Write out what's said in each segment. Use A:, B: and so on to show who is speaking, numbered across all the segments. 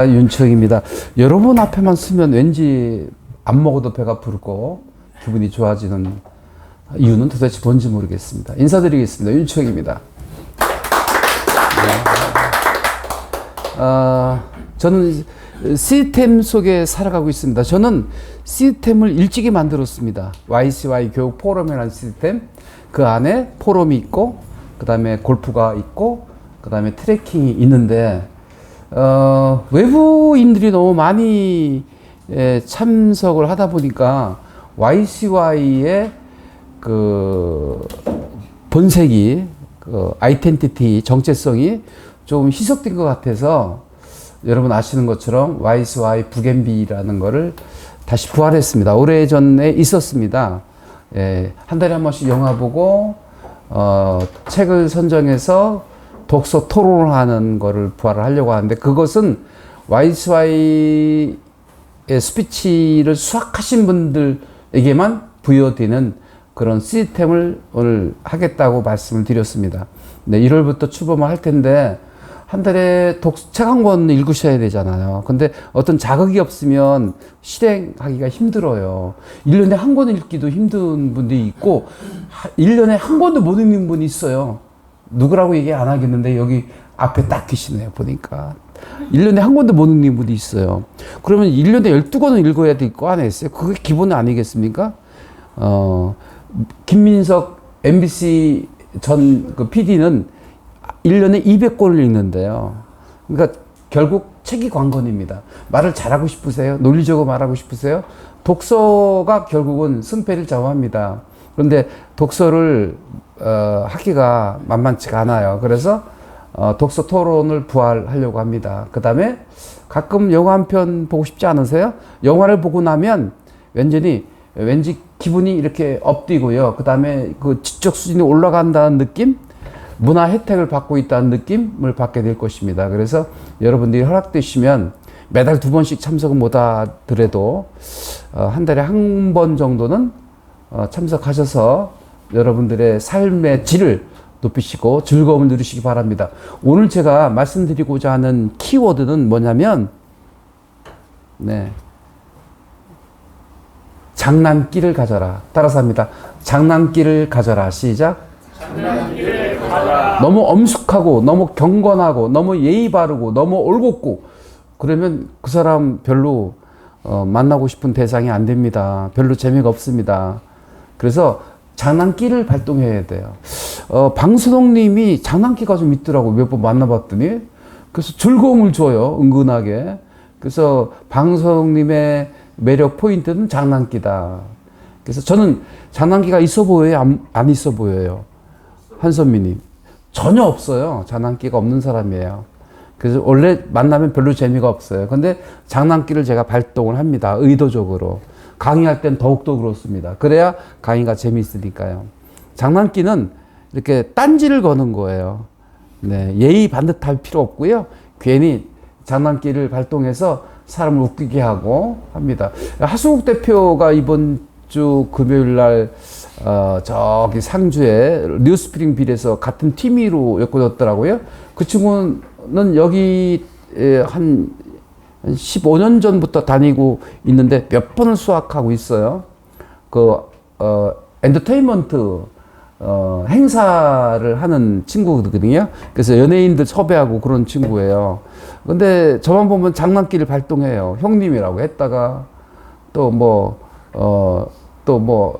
A: 윤초영입니다. 여러분 앞에만 쓰면 왠지 안 먹어도 배가 부르고 기분이 좋아지는 이유는 도대체 뭔지 모르겠습니다. 인사드리겠습니다. 윤초영입니다. 저는 시스템 속에 살아가고 있습니다. 저는 시스템을 일찍이 만들었습니다. YCY 교육 포럼이라는 시스템, 그 안에 포럼이 있고 그 다음에 골프가 있고 그 다음에 트레킹이 있는데 외부인들이 너무 많이 참석을 하다 보니까 YCY의 그 본색이, 그 아이덴티티, 정체성이 좀 희석된 것 같아서 여러분 아시는 것처럼 YCY 북앤비라는 거를 다시 부활했습니다. 오래전에 있었습니다. 한 달에 한 번씩 영화 보고 책을 선정해서 독서 토론을 하는 거를 부활을 하려고 하는데, 그것은 YCY의 스피치를 수학하신 분들에게만 부여되는 그런 시스템을 오늘 하겠다고 말씀을 드렸습니다. 네, 1월부터 출범을 할 텐데 한 달에 책 한 권 읽으셔야 되잖아요. 근데 어떤 자극이 없으면 실행하기가 힘들어요. 1년에 한 권 읽기도 힘든 분들이 있고 1년에 한 권도 못 읽는 분이 있어요. 누구라고 얘기 안 하겠는데 여기 앞에 딱 계시네요. 보니까 1년에 한 권도 못 읽는 분이 있어요. 그러면 1년에 12권은 읽어야 될 거 아니겠어요? 그게 기본 아니겠습니까? 김민석 MBC 전 그 PD는 1년에 200권을 읽는데요. 그러니까 결국 책이 관건입니다. 말을 잘하고 싶으세요? 논리적으로 말하고 싶으세요? 독서가 결국은 승패를 좌우합니다. 그런데 독서를 하기가 만만치가 않아요. 그래서 독서 토론을 부활하려고 합니다. 그 다음에 가끔 영화 한 편 보고 싶지 않으세요? 영화를 보고 나면 왠지 기분이 이렇게 업되고요. 그 다음에 그 지적 수준이 올라간다는 느낌? 문화 혜택을 받고 있다는 느낌을 받게 될 것입니다. 그래서 여러분들이 허락되시면 매달 2번씩 참석은 못 하더라도 한 달에 한 번 정도는 참석하셔서 여러분들의 삶의 질을 높이시고 즐거움을 누리시기 바랍니다. 오늘 제가 말씀드리고자 하는 키워드는 뭐냐면, 장난기를 가져라. 따라서 합니다. 장난기를 가져라. 시작. 장난기를 가져라. 너무 엄숙하고 너무 경건하고 너무 예의 바르고 너무 올곧고 그러면 그 사람 별로 만나고 싶은 대상이 안 됩니다. 별로 재미가 없습니다. 그래서 장난기를 발동해야 돼요. 방수동 님이 장난기가 좀 있더라고. 몇 번 만나봤더니. 그래서 즐거움을 줘요. 은근하게. 그래서 방수동 님의 매력 포인트는 장난기다. 그래서 저는 장난기가 있어 보여요? 안 있어 보여요? 한선미 님. 전혀 없어요. 장난기가 없는 사람이에요. 그래서 원래 만나면 별로 재미가 없어요. 근데 장난기를 제가 발동을 합니다. 의도적으로. 강의할 땐 더욱더 그렇습니다. 그래야 강의가 재미있으니까요. 장난기는 이렇게 딴지를 거는 거예요. 예의 반듯할 필요 없고요. 괜히 장난기를 발동해서 사람을 웃기게 하고 합니다. 하수국 대표가 이번 주 금요일 날 저기 상주에 뉴스프링빌에서 같은 팀으로 엮어졌더라고요. 그 친구는 여기 한 15년 전부터 다니고 있는데 몇 번을 수학하고 있어요. 엔터테인먼트 행사를 하는 친구거든요. 그래서 연예인들 섭외하고 그런 친구예요. 근데 저만 보면 장난기를 발동해요. 형님이라고 했다가 또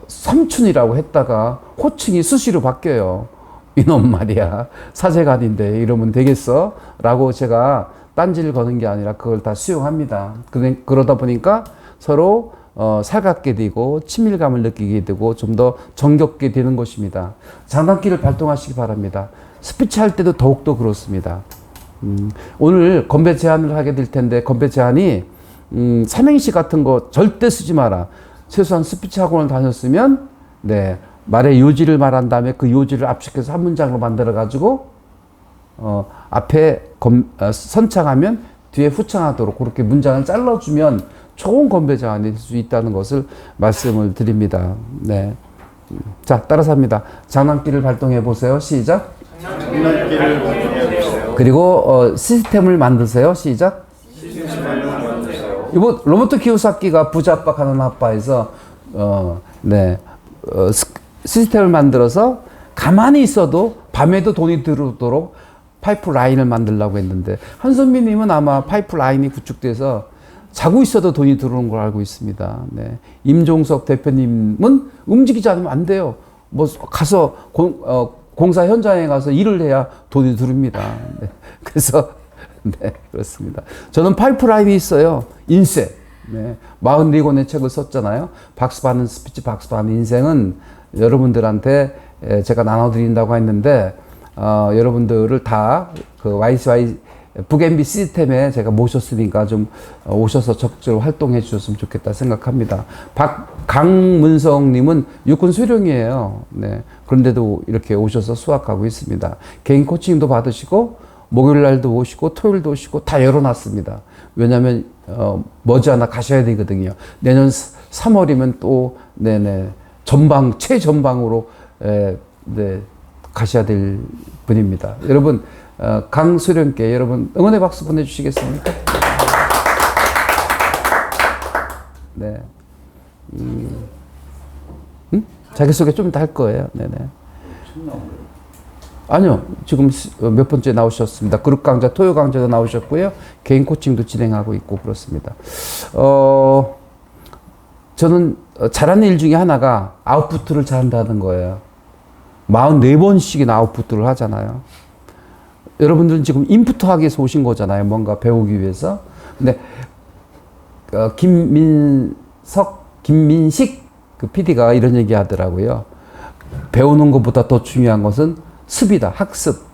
A: 삼촌이라고 했다가 호칭이 수시로 바뀌어요. 이놈 말이야. 사제관인데 이러면 되겠어? 라고 제가 딴지를 거는 게 아니라 그걸 다 수용합니다. 그러다 보니까 서로 살갑게 되고 친밀감을 느끼게 되고 좀 더 정겹게 되는 것입니다. 장난기를 발동하시기 바랍니다. 스피치 할 때도 더욱더 그렇습니다. 오늘 건배 제안을 하게 될 텐데, 건배 제안이 삼행시 같은 거 절대 쓰지 마라. 최소한 스피치 학원을 다녔으면 말의 요지를 말한 다음에 그 요지를 압축해서 한 문장으로 만들어 가지고 앞에 선창하면 뒤에 후창하도록 그렇게 문장을 잘라주면 좋은 건배 제안이 될 수 있다는 것을 말씀을 드립니다. 자, 따라서 합니다. 장난기를 발동해 보세요. 시작. 장난기를 발동해 보세요. 그리고 시스템을 만드세요. 시작. 시스템을 이번 로버트 키요사키가 부자박하는 아빠에서 시스템을 만들어서 가만히 있어도 밤에도 돈이 들어오도록 파이프라인을 만들려고 했는데 한선미님은 아마 파이프라인이 구축돼서 자고 있어도 돈이 들어오는 걸 알고 있습니다. 네. 임종석 대표님은 움직이지 않으면 안 돼요. 뭐 가서 공사 현장에 가서 일을 해야 돈이 들어옵니다. 네. 그래서 네, 그렇습니다. 저는 파이프라인이 있어요. 인생. 네. 44권의 책을 썼잖아요. 박수 받는 스피치, 박수 받는 인생은 여러분들한테 제가 나눠드린다고 했는데, 여러분들을 다 그 YCY 북앤비 시스템에 제가 모셨으니까 좀 오셔서 적극적으로 활동해 주셨으면 좋겠다 생각합니다. 강문성님은 육군 수령이에요. 네. 그런데도 이렇게 오셔서 수학하고 있습니다. 개인 코칭도 받으시고, 목요일 날도 오시고, 토요일도 오시고, 다 열어놨습니다. 왜냐면, 머지않아 가셔야 되거든요. 내년 3월이면 또, 최전방으로, 가셔야 될 분입니다. 여러분, 강수령께 여러분 응원의 박수 보내주시겠습니까? 네. 자기소개 좀 이따 할 거예요. 네네. 아니요. 지금 몇 번째 나오셨습니다. 그룹 강좌, 토요 강좌도 나오셨고요. 개인 코칭도 진행하고 있고 그렇습니다. 저는 잘하는 일 중에 하나가 아웃풋을 잘한다는 거예요. 44번씩이나 아웃풋을 하잖아요. 여러분들은 지금 인풋하기 위해서 오신 거잖아요. 뭔가 배우기 위해서. 근데 김민식 그 PD가 이런 얘기 하더라고요. 배우는 것보다 더 중요한 것은 습이다. 학습.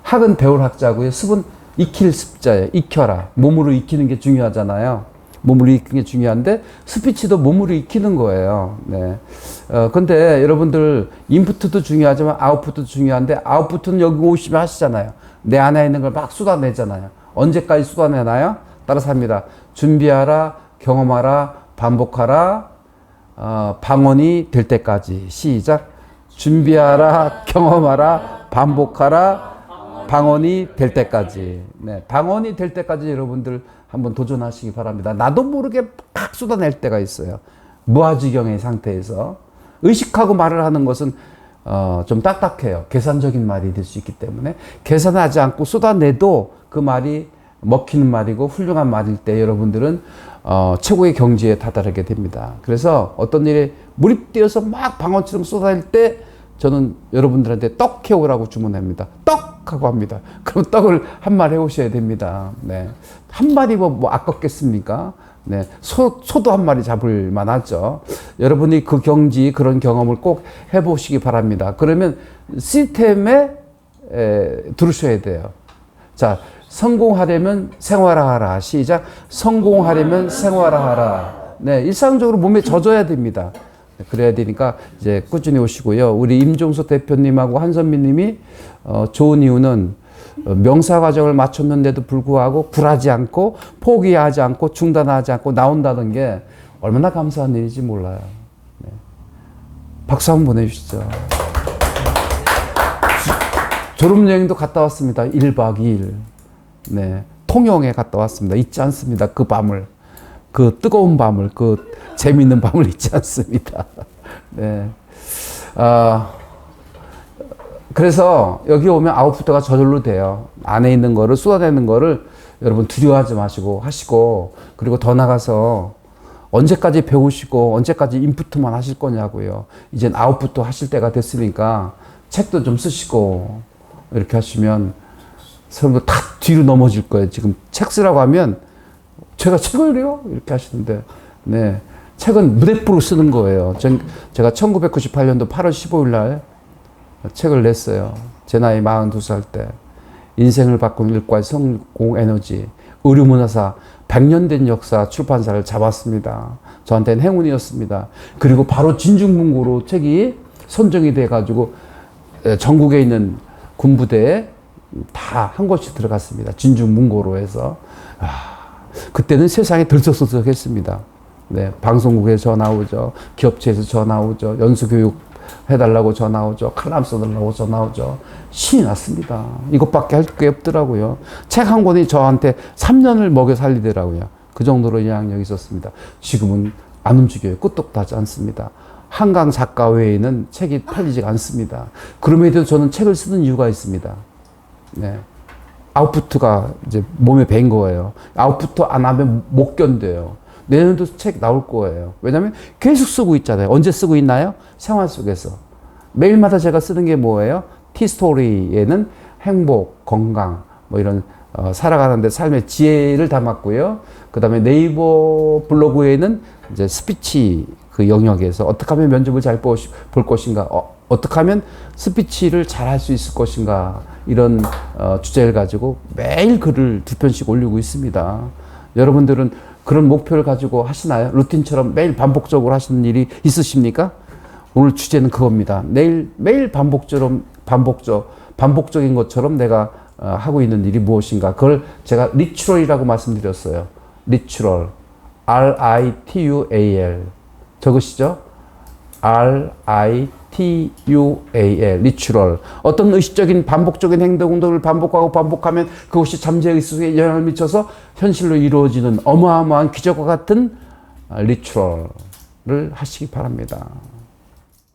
A: 학은 배울 학자고요. 습은 익힐 습자예요. 익혀라. 몸으로 익히는 게 중요하잖아요. 몸으로 익히는 게 중요한데 스피치도 몸으로 익히는 거예요. 네. 근데 여러분들 인풋도 중요하지만 아웃풋도 중요한데 아웃풋은 여기 오시면 하시잖아요. 내 안에 있는 걸 막 쏟아내잖아요. 언제까지 쏟아내나요? 따라서 합니다. 준비하라, 경험하라, 반복하라, 방언이 될 때까지. 시작. 준비하라, 경험하라, 반복하라, 방언이 될 때까지. 네, 방언이 될 때까지 여러분들 한번 도전하시기 바랍니다. 나도 모르게 막 쏟아낼 때가 있어요. 무아지경의 상태에서. 의식하고 말을 하는 것은 좀 딱딱해요. 계산적인 말이 될 수 있기 때문에 계산하지 않고 쏟아내도 그 말이 먹히는 말이고 훌륭한 말일 때 여러분들은 최고의 경지에 다다르게 됩니다. 그래서 어떤 일에 몰입되어서 막 방언처럼 쏟아낼 때 저는 여러분들한테 떡 해오라고 주문합니다. 떡! 하고 합니다. 그럼 떡을 한 마리 해오셔야 됩니다. 네. 한 마리 뭐 아깝겠습니까? 네. 소도 한 마리 잡을 만하죠. 여러분이 그 경지, 그런 경험을 꼭 해보시기 바랍니다. 그러면 시스템에 들으셔야 돼요. 자, 성공하려면 생활화하라. 시작. 성공하려면 생활화하라. 네. 일상적으로 몸에 젖어야 됩니다. 그래야 되니까 이제 꾸준히 오시고요. 우리 임종석 대표님하고 한선미 님이 좋은 이유는 명사 과정을 마쳤는데도 불구하고 굴하지 않고 포기하지 않고 중단하지 않고 나온다는 게 얼마나 감사한 일인지 몰라요. 네. 박수 한번 보내주시죠. 졸업여행도 갔다 왔습니다. 1박 2일. 네. 통영에 갔다 왔습니다. 잊지 않습니다. 그 밤을. 그 뜨거운 밤을, 그 재미있는 밤을 잊지 않습니다. 네. 그래서 여기 오면 아웃풋가 저절로 돼요. 안에 있는 거를 쏟아내는 거를 여러분 두려워하지 마시고 하시고, 그리고 더 나가서 언제까지 배우시고 언제까지 인풋만 하실 거냐고요. 이젠 아웃풋도 하실 때가 됐으니까 책도 좀 쓰시고 이렇게 하시면 사람들 다 뒤로 넘어질 거예요. 지금 책 쓰라고 하면 제가 책을요? 이렇게 하시는데, 네. 책은 무대부로 쓰는 거예요. 제가 1998년도 8월 15일 날 책을 냈어요. 제 나이 42살 때. 인생을 바꾼 일과의 성공 에너지. 의류문화사 100년 된 역사 출판사를 잡았습니다. 저한테는 행운이었습니다. 그리고 바로 진중문고로 책이 선정이 돼가지고 전국에 있는 군부대에 다 한 곳씩 들어갔습니다. 진중문고로 해서. 그때는 세상에 들썩들썩했습니다. 네, 방송국에 전화 오죠. 기업체에서 전화 오죠. 연수교육 해달라고 전화 오죠. 칼럼 써달라고 전화 오죠. 신이 났습니다. 이것밖에 할 게 없더라고요. 책 한 권이 저한테 3년을 먹여 살리더라고요. 그 정도로 영향력이 있었습니다. 지금은 안 움직여요. 끄떡도 하지 않습니다. 한강 작가 외에는 책이 팔리지가 않습니다. 그럼에도 저는 책을 쓰는 이유가 있습니다. 네. 아웃푸트가 이제 몸에 밴 거예요. 아웃푸트 안 하면 못 견뎌요. 내년도 책 나올 거예요. 왜냐하면 계속 쓰고 있잖아요. 언제 쓰고 있나요? 생활 속에서. 매일마다 제가 쓰는 게 뭐예요? 티스토리에는 행복, 건강, 뭐 이런 살아가는데 삶의 지혜를 담았고요. 그 다음에 네이버 블로그에는 이제 스피치 그 영역에서 어떻게 하면 면접을 잘 볼 것인가, 어떻게 하면 스피치를 잘 할 수 있을 것인가, 이런 주제를 가지고 매일 글을 2편씩 올리고 있습니다. 여러분들은 그런 목표를 가지고 하시나요? 루틴처럼 매일 반복적으로 하시는 일이 있으십니까? 오늘 주제는 그겁니다. 매일 반복적인 것처럼 내가 하고 있는 일이 무엇인가. 그걸 제가 리추럴이라고 말씀드렸어요. 리추럴. R-I-T-U-A-L. 적으시죠? R-I-T-U-A-L. 리추럴. 어떤 의식적인 반복적인 행동들을 반복하면 그것이 잠재의 속에 영향을 미쳐서 현실로 이루어지는 어마어마한 기적과 같은 리추럴을 하시기 바랍니다.